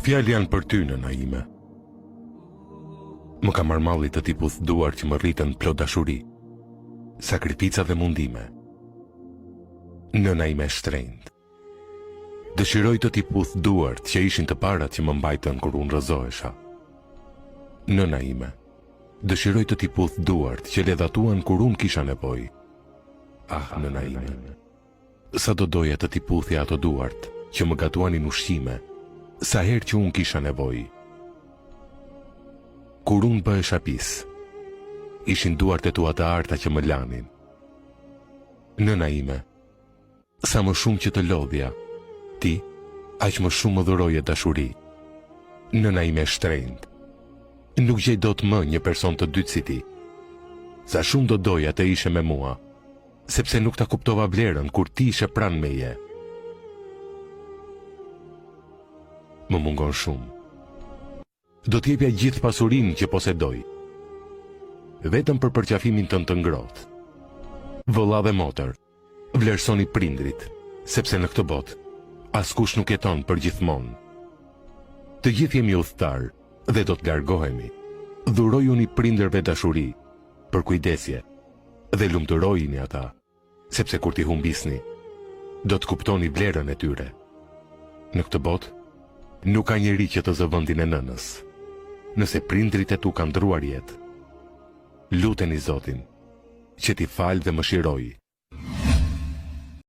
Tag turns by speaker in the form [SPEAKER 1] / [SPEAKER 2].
[SPEAKER 1] fjalë janë për ty, nëna ime. Më ka marrë malli të tiput duar që më rritën plot dashuri, sakrifica dhe mundime. Nëna ime e shtrenjtë. Dëshiroj të tiput duart që ishin të parat që më mbajtën kur unë rrëzohesha. Nëna ime. Dëshiroj të tiput duart që ledhatuan kur unë kisha nevojë. Ah, nëna ime. Sa do doja të tiputhja ato duart që më gatuanin ushqime, sa herë që unë kisha nevojë. Kur unë bëhesha pis, ishin duart e tua të arta që më lanin. Nëna ime, sa më shumë që të lodhja, ti, aq më shumë më dhuroje dashuri. Nëna ime e shtrenjtë. Nuk gjej dot më një person të dytë si ti. Sa shumë do doja të ishe me mua, sepse nuk ta kuptova vlerën kur ti ishe pranë meje. Më mungon shumë. Do t'jepja gjithë pasurinë që posedoj, vetëm për përqafimin tënd të ngrohtë. Vëlla dhe motër, vlerësoni prindrit, sepse në këtë botë askush nuk jeton për gjithmonë. Të gjithë jemi udhëtar dhe do të largohemi. Dhurojuni prindërve dashuri, përkujdesje dhe lumturojini ata, sepse kur t'i humbisni, do të kuptoni vlerën e tyre. Në këtë botë nuk ka njeri që të zë vendin e nënës. Nëse prindrit e tu kanë ndruar jetë, luteni Zotin që t'i falë dhe mëshirojë.